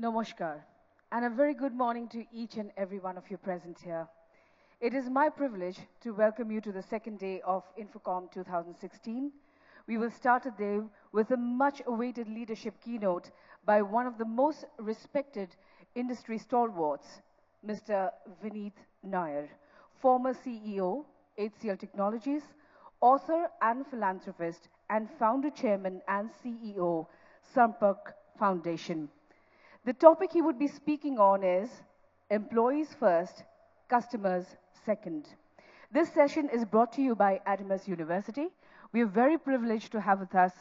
Namaskar, and a very good morning to each and every one of you present here. It is my privilege to welcome you to the second day of INFOCOM 2016. We will start today with a much awaited leadership keynote by one of the most respected industry stalwarts, Mr. Vineet Nayar, former CEO, HCL Technologies, author and philanthropist, and founder chairman and CEO, Sampak Foundation. The topic he would be speaking on is Employees First, Customers Second. This session is brought to you by Adamas University. We are very privileged to have with us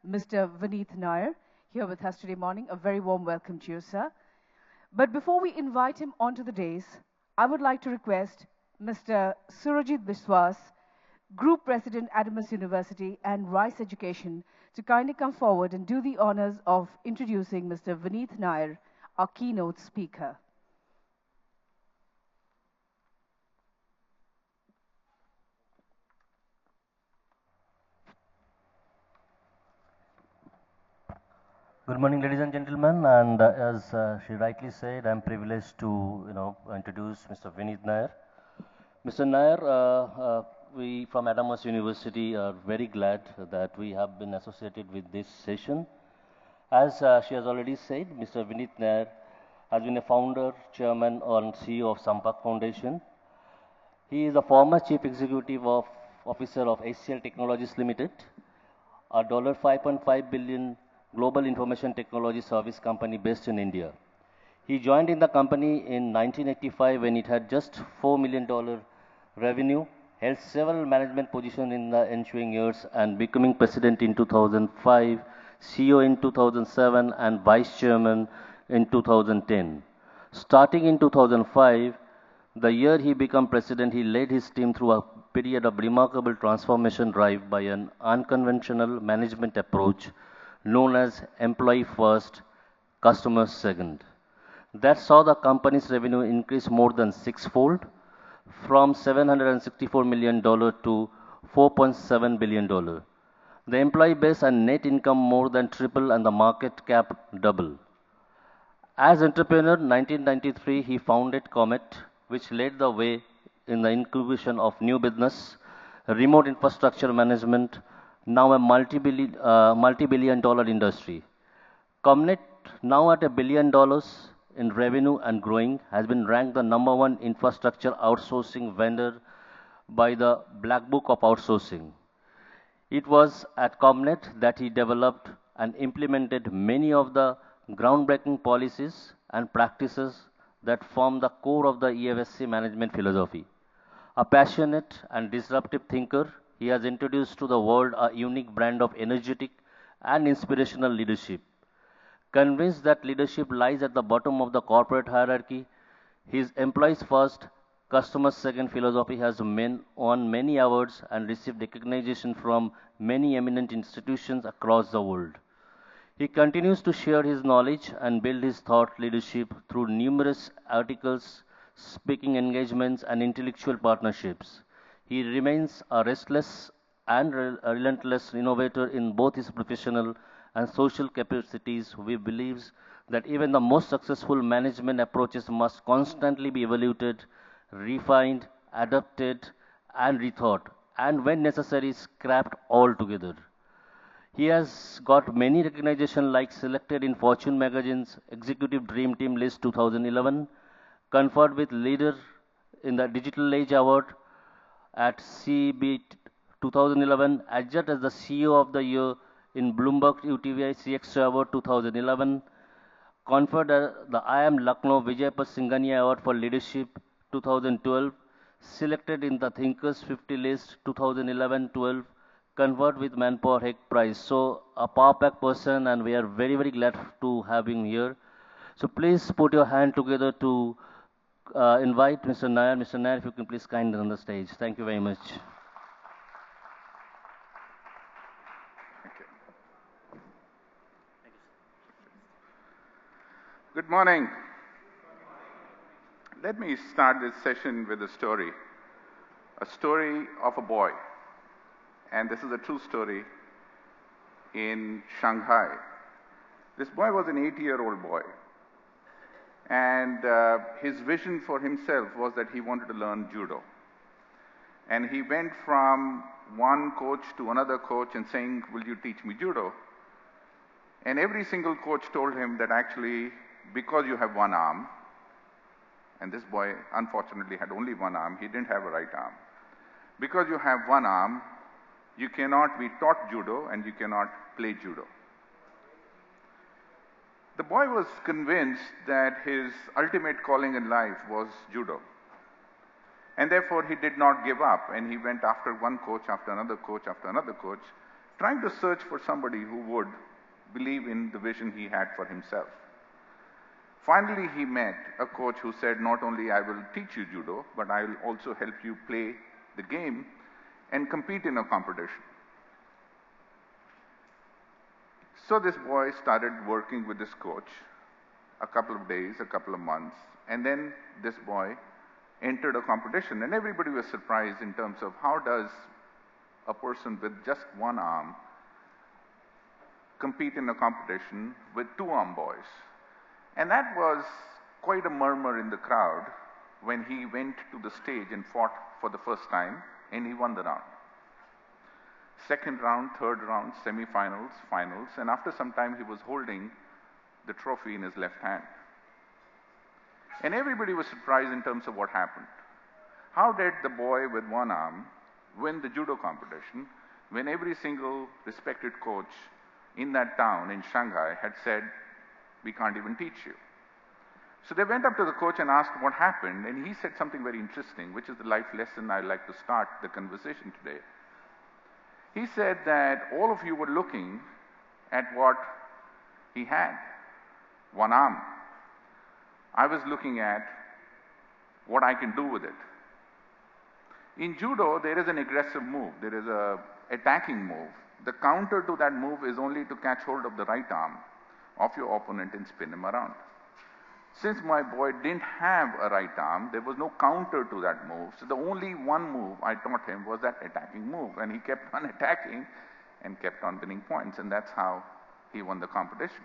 Mr. Vineet Nayar here with us today morning. A very warm welcome to you, sir. But before we invite him onto the dais, I would like to request Mr. Surojit Biswas, Group President, Adamas University and Rice Education, to kindly come forward and do the honors of introducing Mr. Vineet Nayar, our keynote speaker. Good morning, ladies and gentlemen. And as she rightly said, I'm privileged to introduce Mr. Vineet Nayar. Mr. Nayar, we from Adamas University are very glad that we have been associated with this session. As she has already said, Mr. Vineet Nayar has been a founder, chairman, and CEO of Sampak Foundation. He is a former chief executive officer of HCL Technologies Limited, a $5.5 billion global information technology service company based in India. He joined in the company in 1985 when it had just $4 million revenue, held several management positions in the ensuing years, and becoming president in 2005, CEO in 2007, and vice chairman in 2010. Starting in 2005, the year he became president, he led his team through a period of remarkable transformation drive by an unconventional management approach known as employee first, customer second. That saw the company's revenue increase more than sixfold from $764 million to $4.7 billion. The employee base and net income more than triple and the market cap double. As entrepreneur, 1993, he founded Comet, which led the way in the incubation of new business, remote infrastructure management, now a multi-billion dollar industry. Comet, now at $1 billion in revenue and growing, has been ranked the #1 infrastructure outsourcing vendor by the Black Book of Outsourcing. It was at Comet that he developed and implemented many of the groundbreaking policies and practices that form the core of the EFSC management philosophy. A passionate and disruptive thinker, he has introduced to the world a unique brand of energetic and inspirational leadership. Convinced that leadership lies at the bottom of the corporate hierarchy, his employees first, customers second philosophy has won many awards and received recognition from many eminent institutions across the world. He continues to share his knowledge and build his thought leadership through numerous articles, speaking engagements, and intellectual partnerships. He remains a restless and relentless innovator in both his professional and social capacities. We believe that even the most successful management approaches must constantly be evaluated, refined, adapted, and rethought, and when necessary, scrapped altogether. He has got many recognition like selected in Fortune magazine's Executive Dream Team list 2011, conferred with Leader in the Digital Age Award at CB 2011, adjudged as the CEO of the Year in Bloomberg UTVI CX Award 2011, conferred the I Am Lucknow Vijayapur Singhania Award for Leadership 2012, selected in the Thinkers 50 list 2011-12, conferred with Manpower Hack Prize. So a power pack person, and we are very, very glad to have him here. So please put your hand together to invite Mr. Nayar. Mr. Nayar, if you can please kindly on the stage. Thank you very much. Good morning. Let me start this session with a story of a boy. And this is a true story in Shanghai. This boy was an 8-year-old boy. And his vision for himself was that he wanted to learn judo. And he went from one coach to another coach and saying, will you teach me judo? And every single coach told him that actually, because you have one arm, and this boy unfortunately had only one arm, he didn't have a right arm. Because you have one arm, you cannot be taught judo and you cannot play judo. The boy was convinced that his ultimate calling in life was judo. And therefore he did not give up, and he went after one coach, after another coach, after another coach, trying to search for somebody who would believe in the vision he had for himself. Finally, he met a coach who said, not only I will teach you judo, but I will also help you play the game and compete in a competition. So this boy started working with this coach a couple of days, a couple of months, and then this boy entered a competition, and everybody was surprised in terms of how does a person with just one arm compete in a competition with two-arm boys. And that was quite a murmur in the crowd when he went to the stage and fought for the first time, and he won the round. Second round, third round, semi-finals, finals, and after some time he was holding the trophy in his left hand. And everybody was surprised in terms of what happened. How did the boy with one arm win the judo competition when every single respected coach in that town in Shanghai had said, we can't even teach you? So they went up to the coach and asked what happened, and he said something very interesting, which is the life lesson I'd like to start the conversation today. He said that all of you were looking at what he had, one arm. I was looking at what I can do with it. In judo, there is an aggressive move. There is an attacking move. The counter to that move is only to catch hold of the right arm of your opponent and spin him around. Since my boy didn't have a right arm, there was no counter to that move. So the only one move I taught him was that attacking move. And he kept on attacking and kept on winning points. And that's how he won the competition.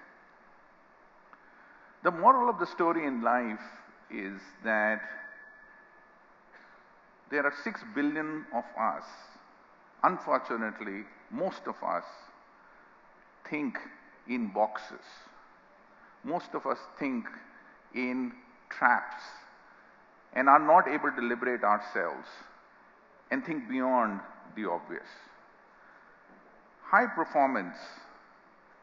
The moral of the story in life is that there are 6 billion of us. Unfortunately, most of us think in boxes. Most of us think in traps and are not able to liberate ourselves and think beyond the obvious. High performance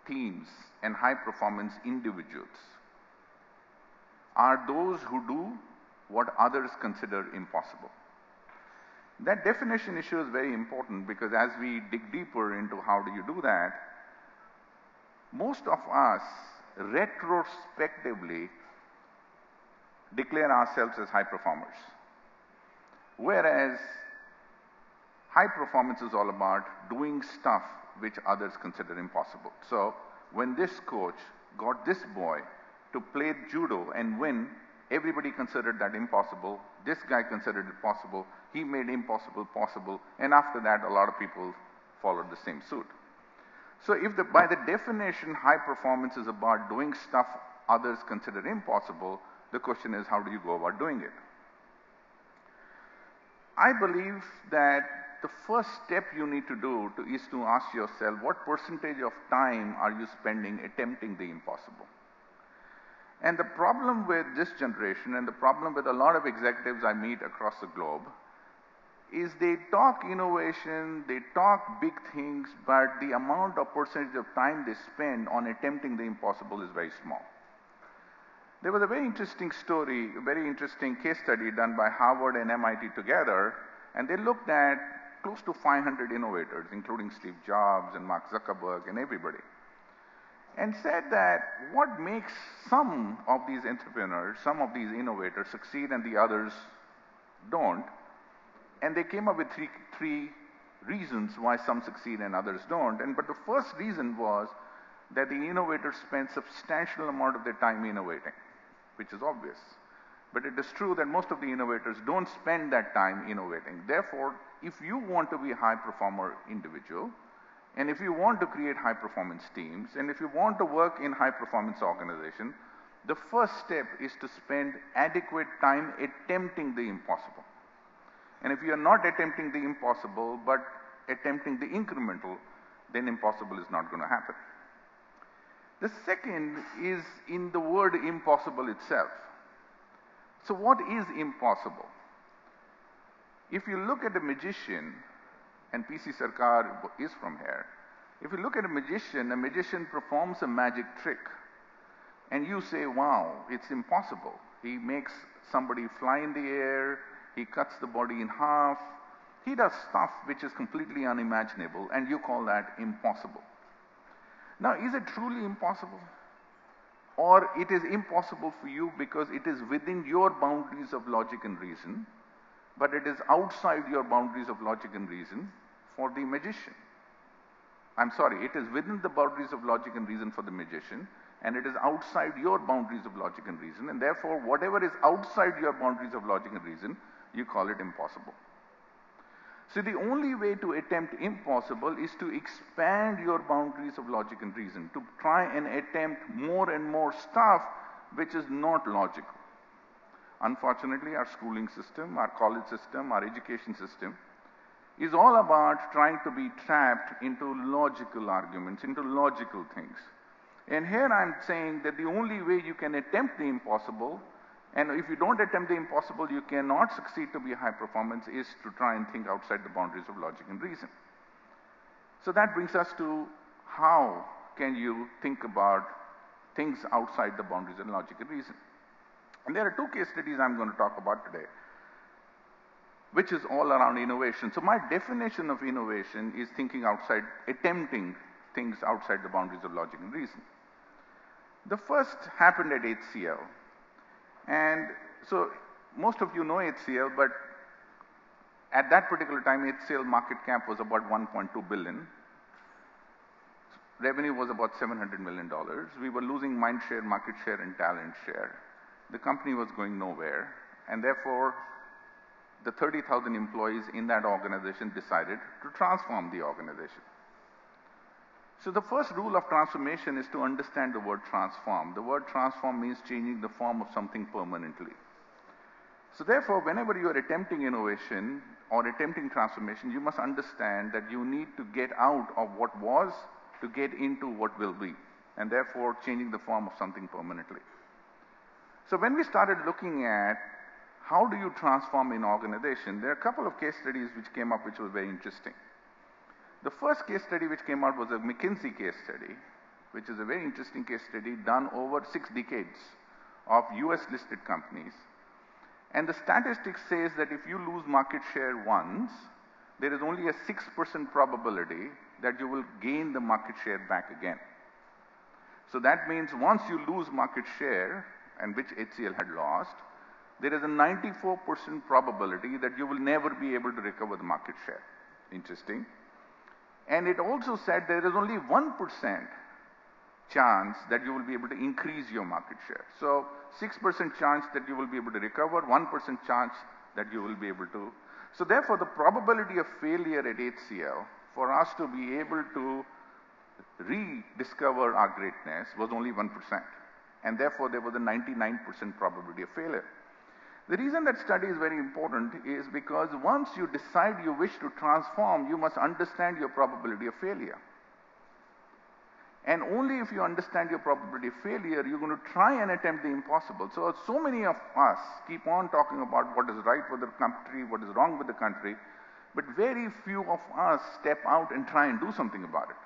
teams and high performance individuals are those who do what others consider impossible. That definition issue is very important because as we dig deeper into how do you do that, most of us retrospectively declare ourselves as high performers. Whereas high performance is all about doing stuff which others consider impossible. So when this coach got this boy to play judo and win, everybody considered that impossible. This guy considered it possible. He made impossible possible. And after that, a lot of people followed the same suit. So if by the definition, high performance is about doing stuff others consider impossible, the question is, how do you go about doing it? I believe that the first step you need to do is to ask yourself, what percentage of time are you spending attempting the impossible? And the problem with this generation and the problem with a lot of executives I meet across the globe is they talk innovation, they talk big things, but the amount of percentage of time they spend on attempting the impossible is very small. There was a very interesting story, a very interesting case study done by Harvard and MIT together, and they looked at close to 500 innovators, including Steve Jobs and Mark Zuckerberg and everybody, and said that what makes some of these entrepreneurs, some of these innovators succeed and the others don't. And they came up with three reasons why some succeed and others don't. But the first reason was that the innovators spend substantial amount of their time innovating, which is obvious. But it is true that most of the innovators don't spend that time innovating. Therefore, if you want to be a high performer individual, and if you want to create high performance teams, and if you want to work in high performance organization, the first step is to spend adequate time attempting the impossible. And if you are not attempting the impossible, but attempting the incremental, then impossible is not going to happen. The second is in the word impossible itself. So what is impossible? If you look at a magician, and PC Sarkar is from here, if you look at a magician performs a magic trick, and you say, wow, it's impossible. He makes somebody fly in the air, he cuts the body in half, he does stuff which is completely unimaginable, and you call that impossible. Now, is it truly impossible? Or it is impossible for you because it is within your boundaries of logic and reason, but it is outside your boundaries of logic and reason for the magician. I'm sorry, it is within the boundaries of logic and reason for the magician, and it is outside your boundaries of logic and reason, and therefore whatever is outside your boundaries of logic and reason, you call it impossible. So the only way to attempt impossible is to expand your boundaries of logic and reason, to try and attempt more and more stuff which is not logical. Unfortunately, our schooling system, our college system, our education system is all about trying to be trapped into logical arguments, into logical things. And here I'm saying that the only way you can attempt the impossible, and if you don't attempt the impossible, you cannot succeed to be high performance, is to try and think outside the boundaries of logic and reason. So that brings us to how can you think about things outside the boundaries of logic and reason. And there are two case studies I'm going to talk about today, which is all around innovation. So my definition of innovation is thinking outside, attempting things outside the boundaries of logic and reason. The first happened at HCL. And so most of you know HCL, but at that particular time, HCL market cap was about 1.2 billion. Revenue was about $700 million. We were losing mind share, market share, and talent share. The company was going nowhere, and therefore the 30,000 employees in that organization decided to transform the organization. So the first rule of transformation is to understand the word transform. The word transform means changing the form of something permanently. So therefore, whenever you are attempting innovation or attempting transformation, you must understand that you need to get out of what was to get into what will be, and therefore changing the form of something permanently. So when we started looking at how do you transform an organization, there are a couple of case studies which came up which were very interesting. The first case study which came out was a McKinsey case study, which is a very interesting case study done over 6 decades of US listed companies. And the statistics says that if you lose market share once, there is only a 6% probability that you will gain the market share back again. So that means once you lose market share, and which HCL had lost, there is a 94% probability that you will never be able to recover the market share. Interesting. And it also said there is only 1% chance that you will be able to increase your market share. So 6% chance that you will be able to recover, 1% chance that you will be able to. So therefore, the probability of failure at HCL for us to be able to rediscover our greatness was only 1%. And therefore, there was a 99% probability of failure. The reason that study is very important is because once you decide you wish to transform, you must understand your probability of failure. And only if you understand your probability of failure, you're going to try and attempt the impossible. So many of us keep on talking about what is right for the country, what is wrong with the country, but very few of us step out and try and do something about it.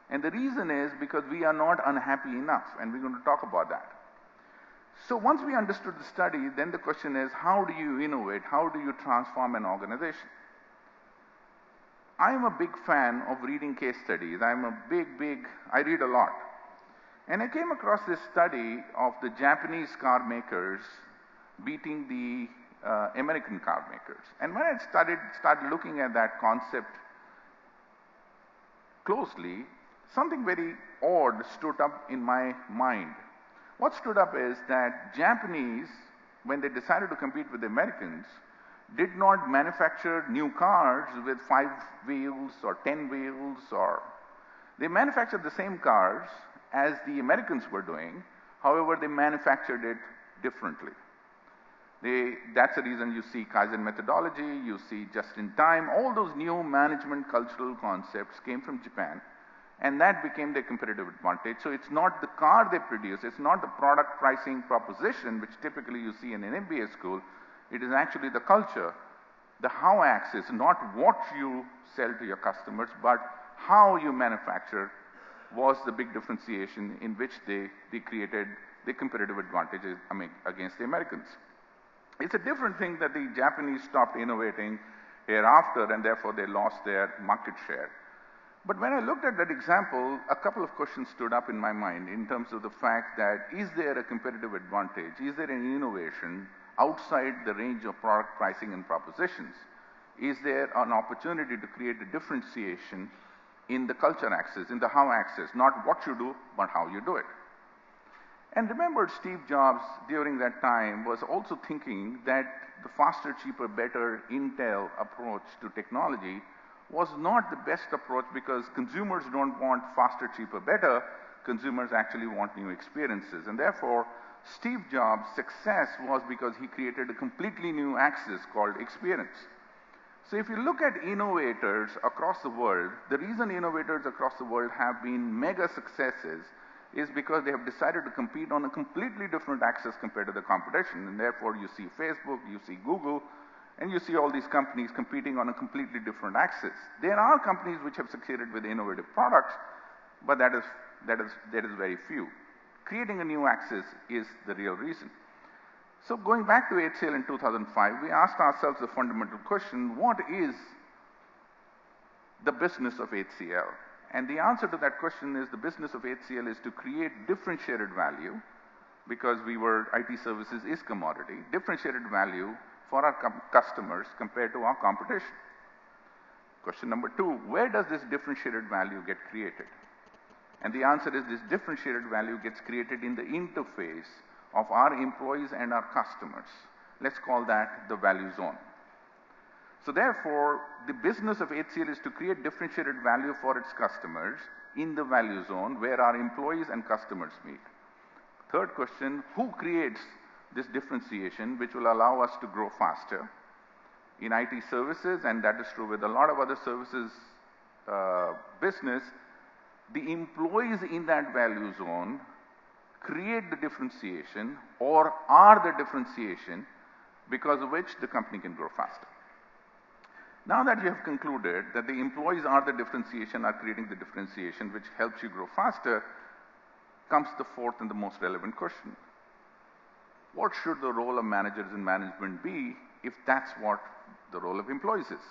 And the reason is because we are not unhappy enough, and we're going to talk about that. So once we understood the study, then the question is, how do you innovate? How do you transform an organization? I am a big fan of reading case studies. I read a lot. And I came across this study of the Japanese car makers beating the American car makers. And when I started looking at that concept closely, something very odd stood up in my mind. What stood up is that Japanese, when they decided to compete with the Americans, did not manufacture new cars with 5 wheels or 10 wheels, or they manufactured the same cars as the Americans were doing. However, they manufactured it differently. That's the reason you see Kaizen methodology, you see just-in-time, all those new management cultural concepts came from Japan, and that became their competitive advantage. So it's not the car they produce, it's not the product pricing proposition, which typically you see in an MBA school, it is actually the culture, the how axis, not what you sell to your customers, but how you manufacture was the big differentiation in which they created the competitive advantages against the Americans. It's a different thing that the Japanese stopped innovating hereafter, and therefore they lost their market share. But when I looked at that example, a couple of questions stood up in my mind in terms of the fact that is there a competitive advantage? Is there an innovation outside the range of product pricing and propositions? Is there an opportunity to create a differentiation in the culture axis, in the how axis, not what you do, but how you do it? And remember, Steve Jobs during that time was also thinking that the faster, cheaper, better Intel approach to technology was not the best approach because consumers don't want faster, cheaper, better. Consumers actually want new experiences. And therefore, Steve Jobs' success was because he created a completely new axis called experience. So if you look at innovators across the world, the reason innovators across the world have been mega successes is because they have decided to compete on a completely different axis compared to the competition. And therefore, you see Facebook, you see Google, and you see all these companies competing on a completely different axis. There are companies which have succeeded with innovative products, but that is very few. Creating a new axis is the real reason. So going back to HCL in 2005, we asked ourselves the fundamental question, what is the business of HCL? And the answer to that question is the business of HCL is to create differentiated value, because IT services is commodity, differentiated value for our customers compared to our competition. Question number 2, where does this differentiated value get created? And the answer is this differentiated value gets created in the interface of our employees and our customers. Let's call that the value zone. So therefore, the business of HCL is to create differentiated value for its customers in the value zone where our employees and customers meet. Third question, who creates this differentiation which will allow us to grow faster? In IT services, and that is true with a lot of other services business, the employees in that value zone create the differentiation or are the differentiation because of which the company can grow faster. Now that you have concluded that the employees are the differentiation, are creating the differentiation which helps you grow faster, comes the fourth and the most relevant question. What should the role of managers and management be if that's what the role of employees is?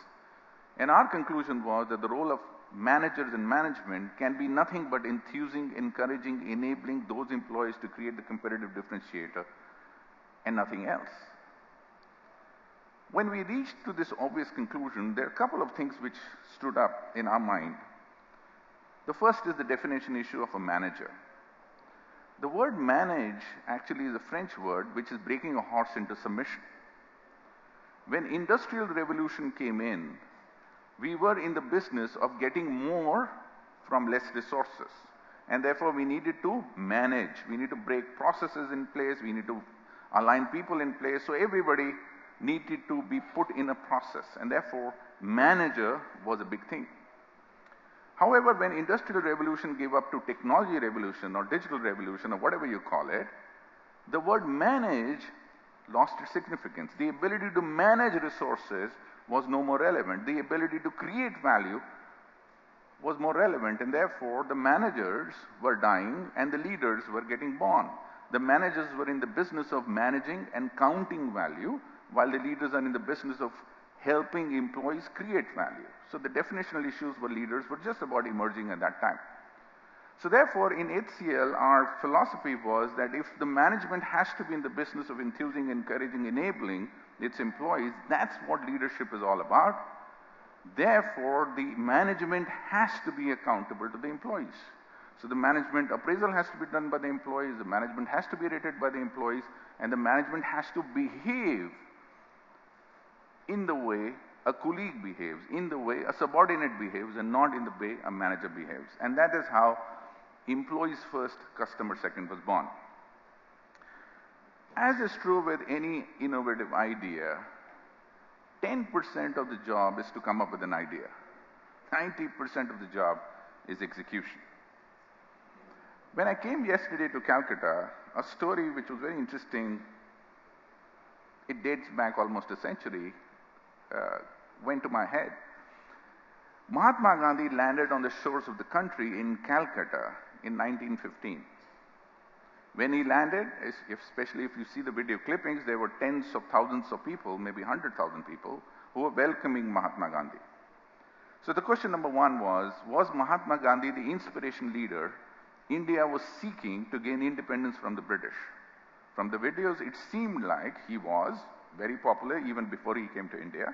And our conclusion was that the role of managers and management can be nothing but enthusing, encouraging, enabling those employees to create the competitive differentiator and nothing else. When we reached to this obvious conclusion, there are a couple of things which stood up in our mind. The first is the definition issue of a manager. The word manage actually is a French word which is breaking a horse into submission. When Industrial Revolution came in, we were in the business of getting more from less resources. And therefore, we needed to manage. We need to break processes in place. We need to align people in place. So everybody needed to be put in a process. And therefore, manager was a big thing. However, when Industrial Revolution gave up to Technology Revolution or Digital Revolution or whatever you call it, the word manage lost its significance. The ability to manage resources was no more relevant. The ability to create value was more relevant, and therefore the managers were dying and the leaders were getting born. The managers were in the business of managing and counting value, while the leaders are in the business of helping employees create value. So the definitional issues for leaders were just about emerging at that time. So therefore, in HCL, our philosophy was that if the management has to be in the business of enthusing, encouraging, enabling its employees, that's what leadership is all about. Therefore, the management has to be accountable to the employees. So the management appraisal has to be done by the employees, the management has to be rated by the employees, and the management has to behave in the way a colleague behaves, in the way a subordinate behaves, and not in the way a manager behaves. And that is how employees first, customer second was born. As is true with any innovative idea, 10% of the job is to come up with an idea. 90% of the job is execution. When I came yesterday to Calcutta, a story which was very interesting, it dates back almost a century, went to my head. Mahatma Gandhi landed on the shores of the country in Calcutta in 1915. When he landed, especially if you see the video clippings, there were tens of thousands of people, maybe 100,000 people, who were welcoming Mahatma Gandhi. So the question number one was Mahatma Gandhi the inspiration leader India was seeking to gain independence from the British? From the videos, it seemed like he was very popular even before he came to India.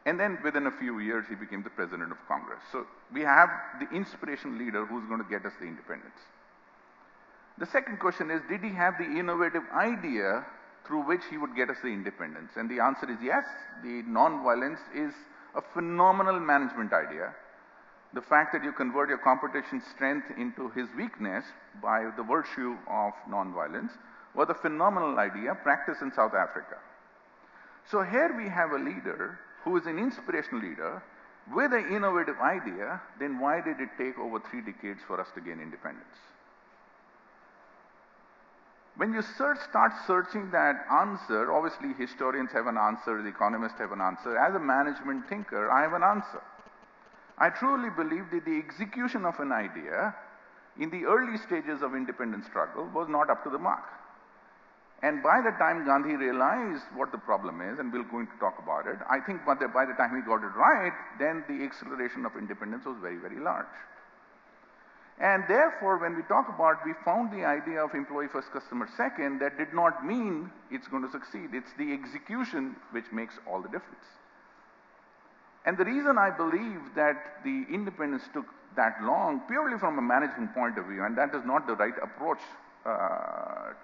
And then within a few years, he became the president of Congress. So we have the inspiration leader who's going to get us the independence. The second question is, did he have the innovative idea through which he would get us the independence? And the answer is yes. The non-violence is a phenomenal management idea. The fact that you convert your competition strength into his weakness by the virtue of non-violence was a phenomenal idea practiced in South Africa. So here we have a leader who is an inspirational leader with an innovative idea. Then why did it take over 3 decades for us to gain independence? When you start searching that answer, obviously historians have an answer, the economists have an answer. As a management thinker, I have an answer. I truly believe that the execution of an idea in the early stages of independence struggle was not up to the mark. And by the time Gandhi realized what the problem is, and we're going to talk about it, I think by the time he got it right, then the acceleration of independence was very, very large. And therefore, when we talk about, we found the idea of employee first, customer second, that did not mean it's going to succeed. It's the execution which makes all the difference. And the reason I believe that the independence took that long, purely from a management point of view, and that is not the right approach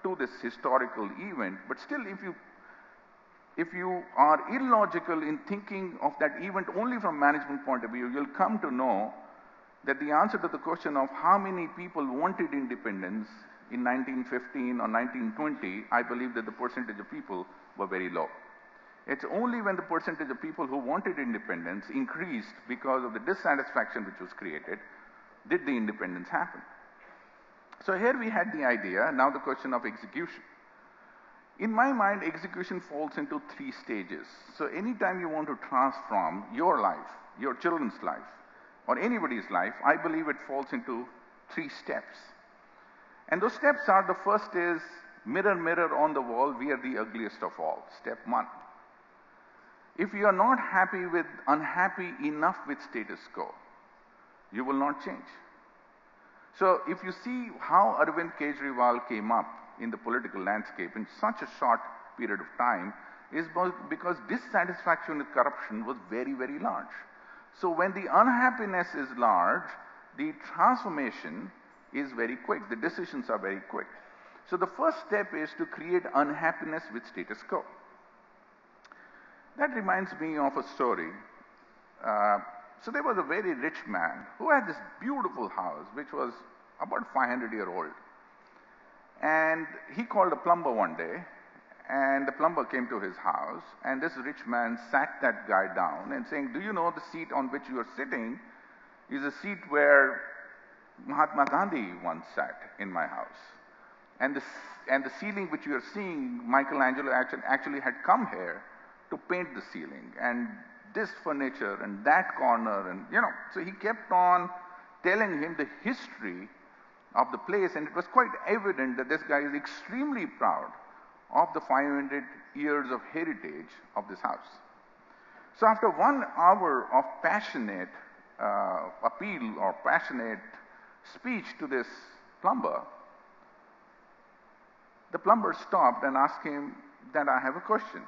to this historical event, but still if you are illogical in thinking of that event only from management point of view, you'll come to know that the answer to the question of how many people wanted independence in 1915 or 1920, I believe that the percentage of people were very low. It's only when the percentage of people who wanted independence increased because of the dissatisfaction which was created, did the independence happen. So here we had the idea, now the question of execution. In my mind, execution falls into 3 stages. So anytime you want to transform your life, your children's life, or anybody's life, I believe it falls into 3 steps. And those steps are, the first is, mirror, mirror on the wall, we are the ugliest of all. Step 1. If you are not unhappy enough with status quo, you will not change. So if you see how Arvind Kejriwal came up in the political landscape in such a short period of time, is because dissatisfaction with corruption was very, very large. So when the unhappiness is large, the transformation is very quick. The decisions are very quick. So the first step is to create unhappiness with status quo. That reminds me of a story. So there was a very rich man who had this beautiful house which was about 500-year-old. And he called a plumber one day, and the plumber came to his house, and this rich man sat that guy down and saying, do you know the seat on which you are sitting is a seat where Mahatma Gandhi once sat in my house. And the ceiling which you are seeing, Michelangelo actually had come here to paint the ceiling, and this furniture and that corner, and so he kept on telling him the history of the place, and it was quite evident that this guy is extremely proud of the 500 years of heritage of this house. So after 1 hour of passionate appeal or passionate speech to this plumber, the plumber stopped and asked him that I have a question.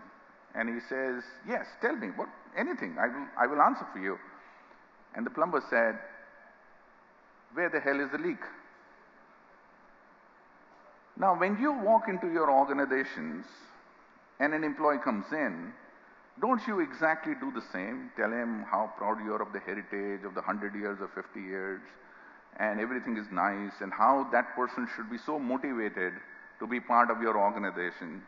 And he says, yes, tell me, anything, I will answer for you. And the plumber said, where the hell is the leak? Now, when you walk into your organizations and an employee comes in, don't you exactly do the same? Tell him how proud you are of the heritage of the 100 years or 50 years, and everything is nice, and how that person should be so motivated to be part of your organization.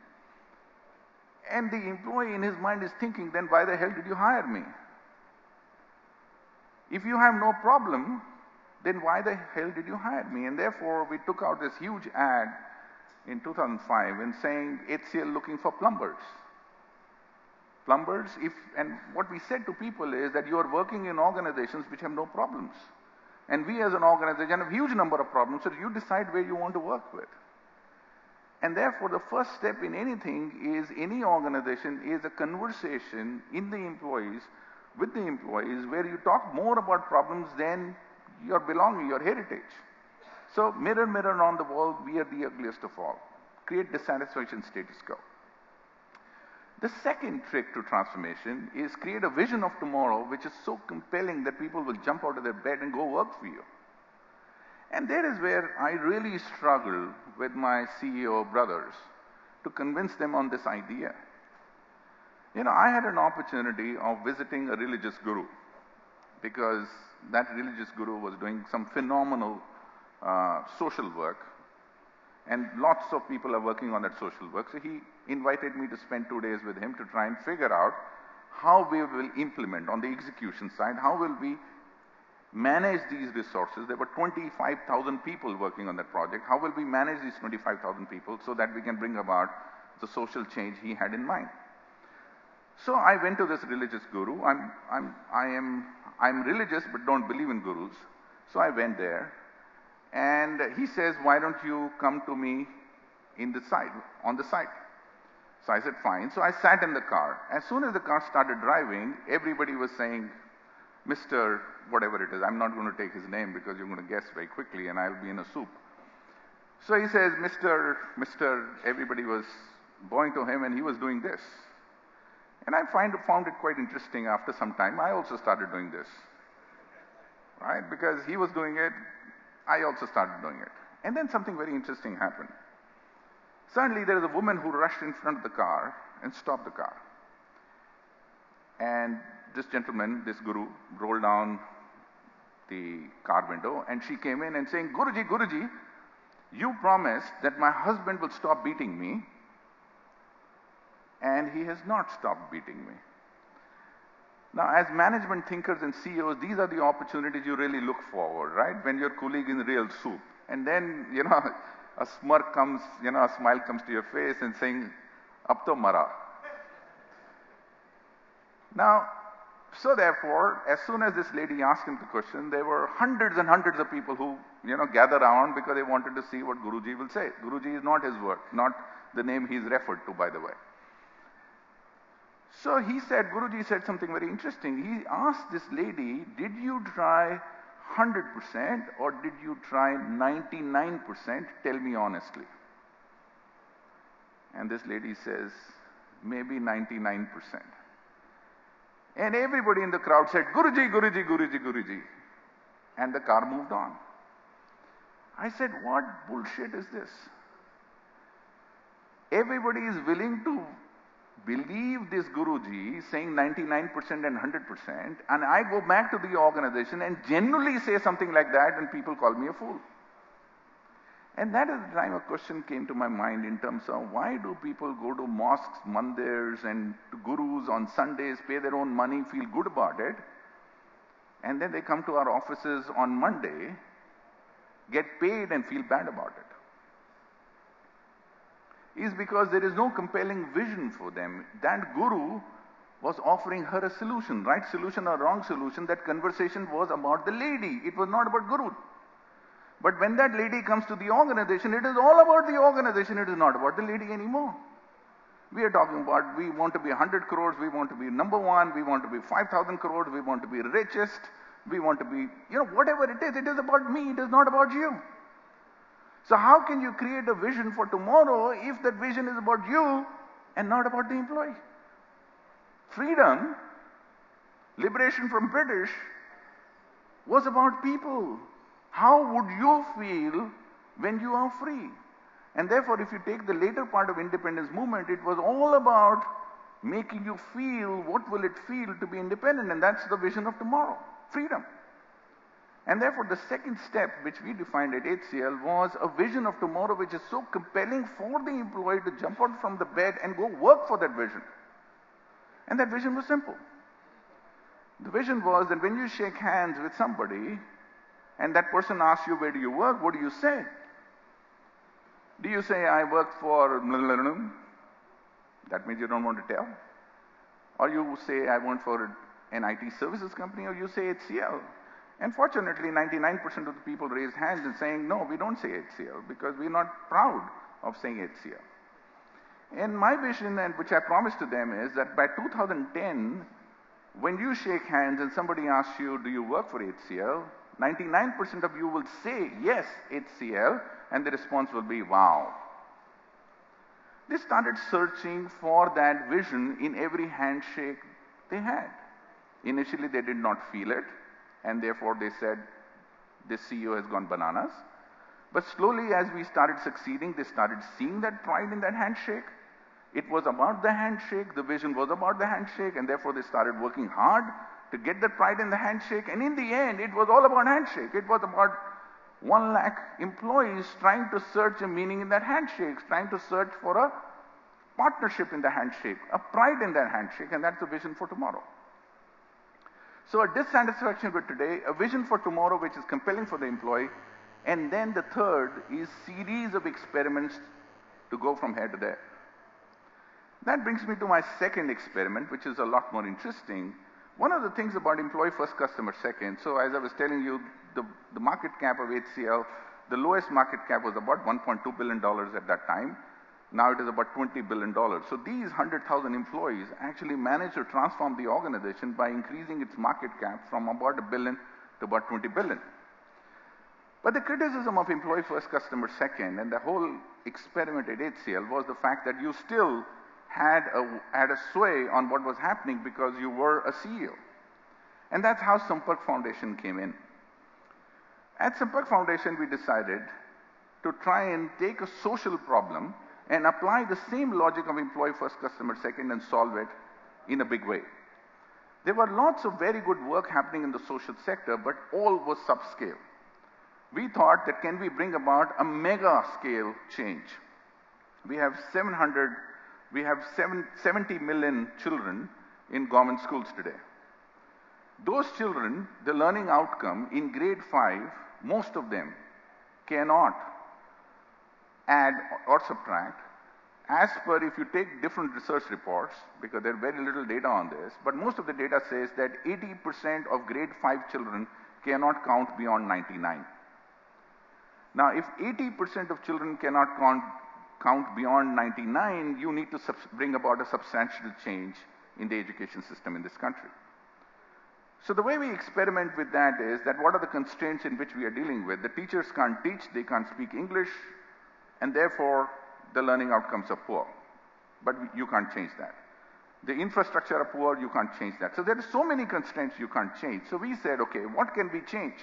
And the employee in his mind is thinking, then why the hell did you hire me? If you have no problem, then why the hell did you hire me? And therefore, we took out this huge ad in 2005 and saying HCL looking for plumbers. Plumbers, and what we said to people is that you are working in organizations which have no problems. And we as an organization have a huge number of problems, so you decide where you want to work with. And therefore, the first step in anything is any organization is a conversation in the employees, with the employees, where you talk more about problems than your belonging, your heritage. So, mirror, mirror on the wall, we are the ugliest of all. Create dissatisfaction, status quo. The second trick to transformation is create a vision of tomorrow which is so compelling that people will jump out of their bed and go work for you. And there is where I really struggle with my CEO brothers to convince them on this idea. You know, I had an opportunity of visiting a religious guru because that religious guru was doing some phenomenal social work, and lots of people are working on that social work. So he invited me to spend 2 days with him to try and figure out how we will implement on the execution side, how will we manage these resources. There were 25,000 people working on that project. How will we manage these 25,000 people so that we can bring about the social change he had in mind? So I went to this religious guru. I'm religious but don't believe in gurus. So I went there, and he says, why don't you come to me on the site? So I said, fine. So I sat in the car. As soon as the car started driving, everybody was saying, Mr. whatever it is. I'm not going to take his name because you're going to guess very quickly and I'll be in a soup. So he says, Mr. Everybody was bowing to him and he was doing this. And I found it quite interesting after some time. I also started doing this. Right? Because he was doing it, I also started doing it. And then something very interesting happened. Suddenly there is a woman who rushed in front of the car and stopped the car. And this gentleman, this guru, rolled down the car window and she came in and saying, Guruji, you promised that my husband will stop beating me, and he has not stopped beating me. Now, as management thinkers and CEOs, these are the opportunities you really look forward, right? When your colleague is in real soup. And then, a smirk comes, a smile comes to your face and saying, ab to mara. Now, so therefore, as soon as this lady asked him the question, there were hundreds and hundreds of people who, gathered around because they wanted to see what Guruji will say. Guruji is not his word, not the name he is referred to, by the way. So Guruji said something very interesting. He asked this lady, did you try 100% or did you try 99%? Tell me honestly. And this lady says, maybe 99%. And everybody in the crowd said, Guruji, Guruji, Guruji, Guruji. And the car moved on. I said, what bullshit is this? Everybody is willing to believe this Guruji saying 99% and 100%, and I go back to the organization and genuinely say something like that, and people call me a fool. And that is the time a question came to my mind in terms of why do people go to mosques, mandirs, and to gurus on Sundays, pay their own money, feel good about it, and then they come to our offices on Monday, get paid and feel bad about it? Is because there is no compelling vision for them. That guru was offering her a solution, right solution or wrong solution. That conversation was about the lady. It was not about guru. But when that lady comes to the organization, it is all about the organization. It is not about the lady anymore. We are talking about we want to be 100 crores, we want to be number one, we want to be 5,000 crores, we want to be richest, we want to be, whatever it is about me, it is not about you. So how can you create a vision for tomorrow if that vision is about you and not about the employee? Freedom, liberation from British, was about people. How would you feel when you are free? And therefore, if you take the later part of independence movement, it was all about making you feel what will it feel to be independent, and that's the vision of tomorrow, freedom. And therefore, the second step, which we defined at HCL, was a vision of tomorrow which is so compelling for the employee to jump out from the bed and go work for that vision. And that vision was simple. The vision was that when you shake hands with somebody and that person asks you, where do you work? What do you say? Do you say, I work for... That means you don't want to tell. Or you say, I work for an IT services company, or you say HCL. And fortunately, 99% of the people raised hands and saying, no, we don't say HCL because we're not proud of saying HCL. And my vision, and which I promised to them, is that by 2010, when you shake hands and somebody asks you, do you work for HCL? 99% of you will say, yes, HCL, and the response will be, wow. They started searching for that vision in every handshake they had. Initially, they did not feel it, and therefore they said, this CEO has gone bananas. But slowly, as we started succeeding, they started seeing that pride in that handshake. It was about the handshake, the vision was about the handshake, and therefore they started working hard to get that pride in the handshake. And in the end, it was all about handshake. It was about 1 lakh employees trying to search a meaning in that handshake, trying to search for a partnership in the handshake, a pride in that handshake, and that's the vision for tomorrow. So a dissatisfaction with today, a vision for tomorrow which is compelling for the employee, and then the third is series of experiments to go from here to there. That brings me to my second experiment, which is a lot more interesting. One of the things about employee first, customer second, so as I was telling you, the market cap of HCL, the lowest market cap was about $1.2 billion at that time. Now it is about $20 billion. So these 100,000 employees actually managed to transform the organization by increasing its market cap from about $1 billion to about $20 billion. But the criticism of employee first, customer second, and the whole experiment at HCL was the fact that you still had a sway on what was happening because you were a CEO. And that's how Sampark Foundation came in. At Sampark Foundation, we decided to try and take a social problem and apply the same logic of employee first, customer second and solve it in a big way. There were lots of very good work happening in the social sector, but all was subscale. We thought that can we bring about a mega scale change? We have 70 million children in government schools today. Those children, the learning outcome in grade 5, most of them cannot add or subtract. As per, if you take different research reports, because there's very little data on this, but most of the data says that 80% of grade 5 children cannot count beyond 99. Now, if 80% of children cannot count beyond 99, you need to bring about a substantial change in the education system in this country. So the way we experiment with that is that what are the constraints in which we are dealing with? The teachers can't teach, they can't speak English, and therefore the learning outcomes are poor. But you can't change that. The infrastructure are poor, you can't change that. So there are so many constraints you can't change. So we said, okay, what can we change?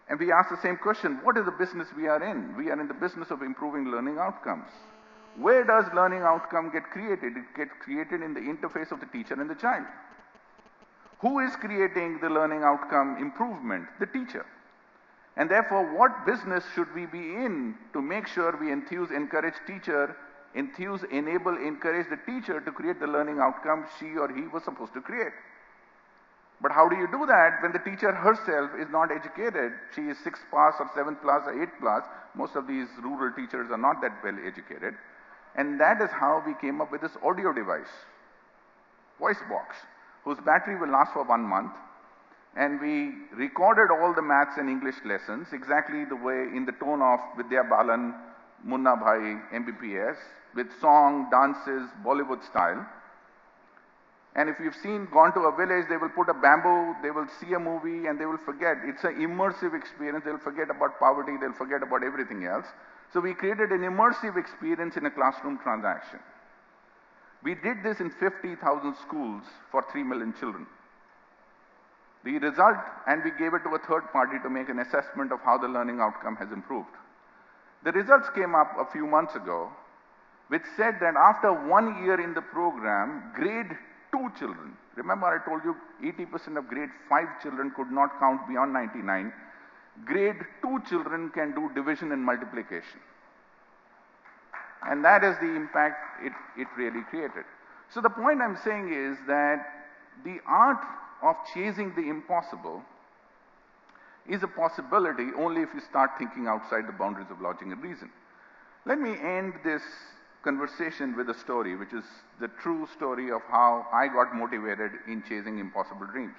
And we asked the same question, what is the business we are in? We are in the business of improving learning outcomes. Where does learning outcome get created? It gets created in the interface of the teacher and the child. Who is creating the learning outcome improvement? The teacher. And therefore, what business should we be in to make sure we enthuse, encourage teacher, enthuse, enable, encourage the teacher to create the learning outcome she or he was supposed to create? But how do you do that when the teacher herself is not educated? She is 6th plus or 7th plus or 8th plus. Most of these rural teachers are not that well educated. And that is how we came up with this audio device, voice box, whose battery will last for 1 month. And we recorded all the maths and English lessons exactly the way in the tone of Vidya Balan, Munna Bhai, MBPS, with song, dances, Bollywood style. And if you've gone to a village, they will put a bamboo, they will see a movie and they will forget. It's an immersive experience. They'll forget about poverty, they'll forget about everything else. So we created an immersive experience in a classroom transaction. We did this in 50,000 schools for 3 million children. The result, and we gave it to a third party to make an assessment of how the learning outcome has improved. The results came up a few months ago, which said that after 1 year in the program, grade 2 2 children. Remember I told you 80% of grade 5 children could not count beyond 99. Grade 2 children can do division and multiplication. And that is the impact it really created. So the point I'm saying is that the art of chasing the impossible is a possibility only if you start thinking outside the boundaries of logic and reason. Let me end this conversation with a story, which is the true story of how I got motivated in chasing impossible dreams.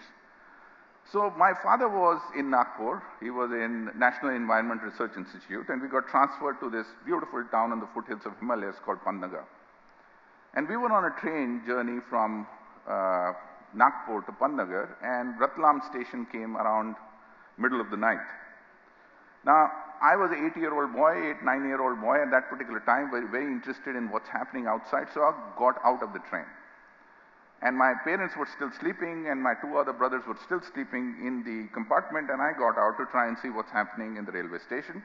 So my father was in Nagpur. He was in National Environment Research Institute, and we got transferred to this beautiful town on the foothills of Himalayas called Pantnagar. And we were on a train journey from Nagpur to Pantnagar, and Ratlam station came around middle of the night. Now, I was an 9-year-old boy at that particular time, very interested in what's happening outside, so I got out of the train. And my parents were still sleeping, and my 2 other brothers were still sleeping in the compartment, and I got out to try and see what's happening in the railway station.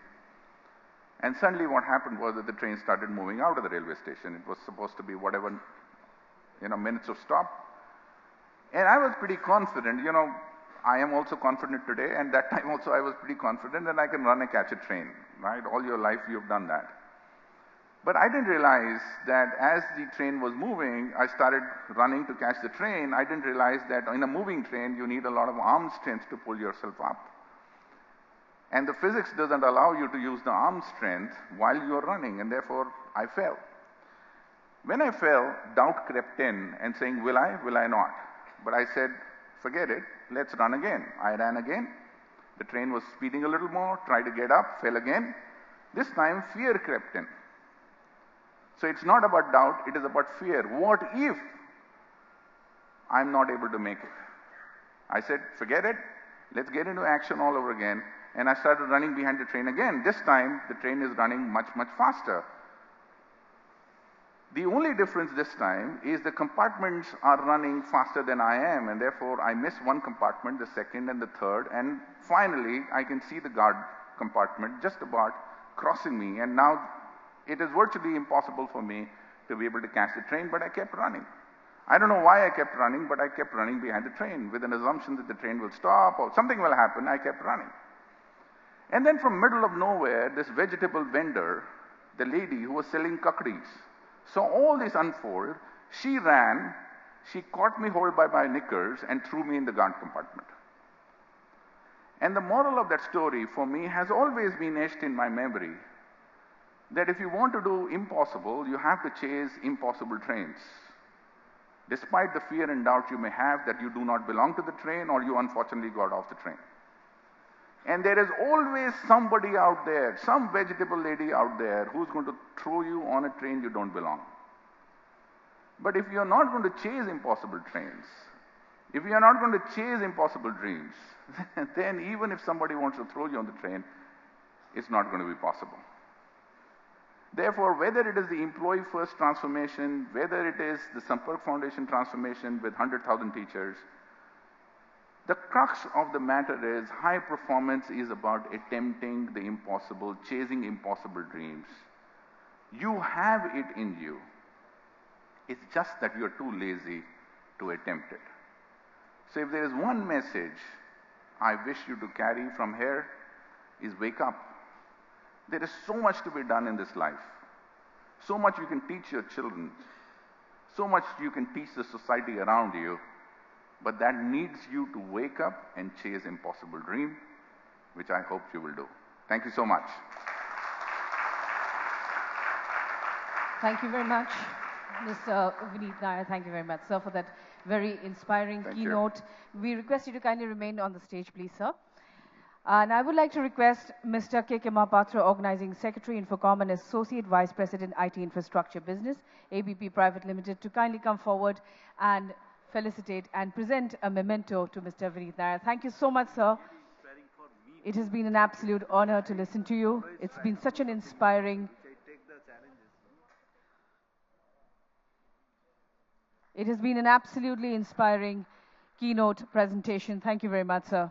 And suddenly what happened was that the train started moving out of the railway station. It was supposed to be whatever, minutes of stop. And I was pretty confident, I am also confident today, and that time also I was pretty confident that I can run and catch a train, right? All your life you've done that. But I didn't realize that as the train was moving, I started running to catch the train. I didn't realize that in a moving train, you need a lot of arm strength to pull yourself up. And the physics doesn't allow you to use the arm strength while you're running, and therefore I fell. When I fell, doubt crept in and saying, will I not? But I said, forget it, let's run again. I ran again. The train was speeding a little more, tried to get up, fell again. This time fear crept in. So it's not about doubt, it is about fear. What if I'm not able to make it? I said, forget it, let's get into action all over again. And I started running behind the train again. This time, the train is running much, much faster. The only difference this time is the compartments are running faster than I am, and therefore I miss one compartment, the second and the third, and finally I can see the guard compartment just about crossing me, and now it is virtually impossible for me to be able to catch the train, but I kept running. I don't know why I kept running, but I kept running behind the train with an assumption that the train will stop or something will happen. I kept running. And then from middle of nowhere, this vegetable vendor, the lady who was selling kakadis, saw all this unfold. She ran, she caught me hold by my knickers and threw me in the guard compartment. And the moral of that story for me has always been etched in my memory, that if you want to do impossible, you have to chase impossible trains. Despite the fear and doubt you may have that you do not belong to the train or you unfortunately got off the train. And there is always somebody out there, some vegetable lady out there who's going to throw you on a train you don't belong. But if you're not going to chase impossible trains, if you're not going to chase impossible dreams, then even if somebody wants to throw you on the train, it's not going to be possible. Therefore, whether it is the employee first transformation, whether it is the Sampark Foundation transformation with 100,000 teachers, the crux of the matter is high performance is about attempting the impossible, chasing impossible dreams. You have it in you. It's just that you're too lazy to attempt it. So if there is one message I wish you to carry from here is wake up. There is so much to be done in this life. So much you can teach your children. So much you can teach the society around you. But that needs you to wake up and chase impossible dream, which I hope you will do. Thank you so much. Thank you very much, Mr. Vineet Nayar. Thank you very much, sir, for that very inspiring keynote. We request you to kindly remain on the stage, please, sir. And I would like to request Mr. K.K. Mahapatra, Organizing Secretary, INFOCOM, and Associate Vice President, IT Infrastructure Business, ABP Private Limited, to kindly come forward and felicitate and present a memento to Mr. Vineet Nayar. Thank you so much, sir. It has been an absolute honor to listen to you. It's been such an inspiring... It has been an absolutely inspiring keynote presentation. Thank you very much, sir.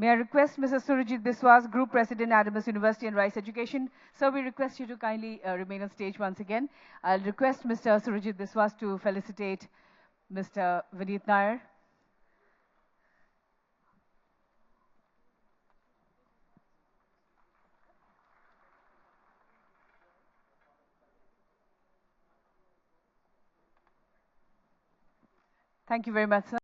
May I request Mr. Surojit Biswas, Group President, Adamas University and Rice Education. Sir, we request you to kindly remain on stage once again. I'll request Mr. Surojit Biswas to felicitate Mr. Vineet Nayar. Thank you very much, sir.